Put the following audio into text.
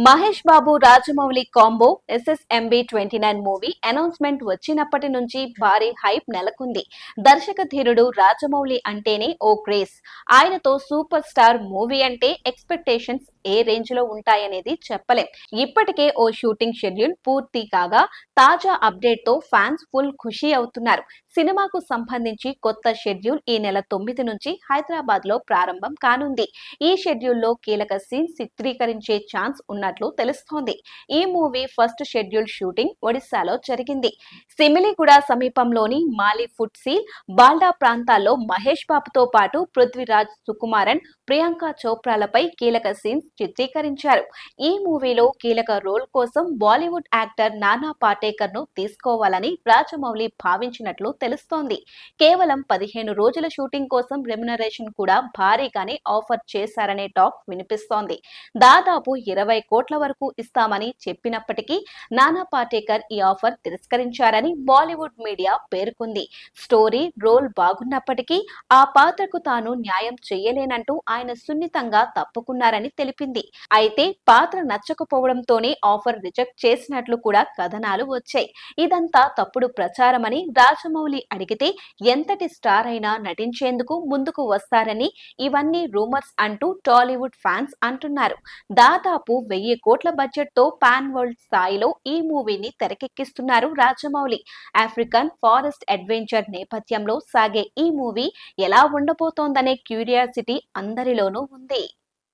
Mahesh Babu Rajamouli combo SSMB 29 movie announcement వచ్చినప్పటి నుంచి భారీ హైప్ నెలకొంది. దర్శక ధీరుడు రాజమౌళి అంటేనే ఓ క్రేజ్. ఆయనతో సూపర్ స్టార్ మూవీ అంటే ఎక్స్పెక్టేషన్స్ ఏ రేంజ్ లో ఉంటాయనేది చెప్పలేం. ఇప్పటికే ఓ షూటింగ్ షెడ్యూల్ పూర్తి కాగా తాజా అప్డేట్ తో ఫ్యాన్స్ ఫుల్ ఖుషి అవుతున్నారు. సినిమాకు సంబంధించి కొత్త షెడ్యూల్ ఈ నెల 9 నుంచి హైదరాబాద్ లో ప్రారంభం కానుంది. ఈ షెడ్యూల్లో కీలక సీన్స్ చిత్రీకరించే ఛాన్స్ ఉన్నట్లు తెలుస్తోంది. ఈ మూవీ ఫస్ట్ షెడ్యూల్ షూటింగ్ ఒడిశాలో జరిగింది. సిమిలిగూడ సమీపంలోని మాలి ఫుడ్ సీల్, బాల్డా ప్రాంతాల్లో మహేష్ బాబుతో పాటు పృథ్వీరాజ్, సుకుమారన్, ప్రియాంక చోప్రాలపై కీలక సీన్స్ చిత్రీకరించారు. ఈ మూవీలో కీలక రోల్ కోసం బాలీవుడ్ యాక్టర్ నానా పాటేకర్ ను తీసుకోవాలని రాజమౌళి భావించినట్లు తెలుస్తోంది. కేవలం 15 రోజుల షూటింగ్ కోసం రెమ్యునరేషన్ కూడా భారీగానే ఆఫర్ చేశారనే టాక్ వినిపిస్తోంది. దాదాపు 20 కోట్ల వరకు ఇస్తామని చెప్పినప్పటికీ నానా పాటేకర్ ఈ ఆఫర్ తిరస్కరించారని బాలీవుడ్ మీడియా పేర్కొంది. స్టోరీ, రోల్ బాగున్నప్పటికీ ఆ పాత్రకు తాను న్యాయం చేయలేనంటూ ఆయన సున్నితంగా తప్పుకున్నారని తెలిపింది. అయితే పాత్ర నచ్చకపోవడంతోనే ఆఫర్ రిజెక్ట్ చేసినట్లు కూడా కథనాలు వచ్చాయి. ఇదంతా తప్పుడు ప్రచారమని రాజమౌళి అడిగితే ఎంతటి స్టార్ అయినా నటించేందుకు ముందుకు వస్తారని, ఇవన్నీ రూమర్స్ అంటూ టాలీవుడ్ ఫ్యాన్స్ అంటున్నారు. దాదాపు 1000 కోట్ల బడ్జెట్ తో పాన్ వరల్డ్ స్థాయిలో ఈ మూవీని తెరకెక్కిస్తున్నారు రాజమౌళి. ఆఫ్రికన్ ఫారెస్ట్ అడ్వెంచర్ నేపథ్యంలో సాగే ఈ మూవీ ఎలా ఉండబోతోందనే క్యూరియాసిటీ అందరిలోనూ ఉంది.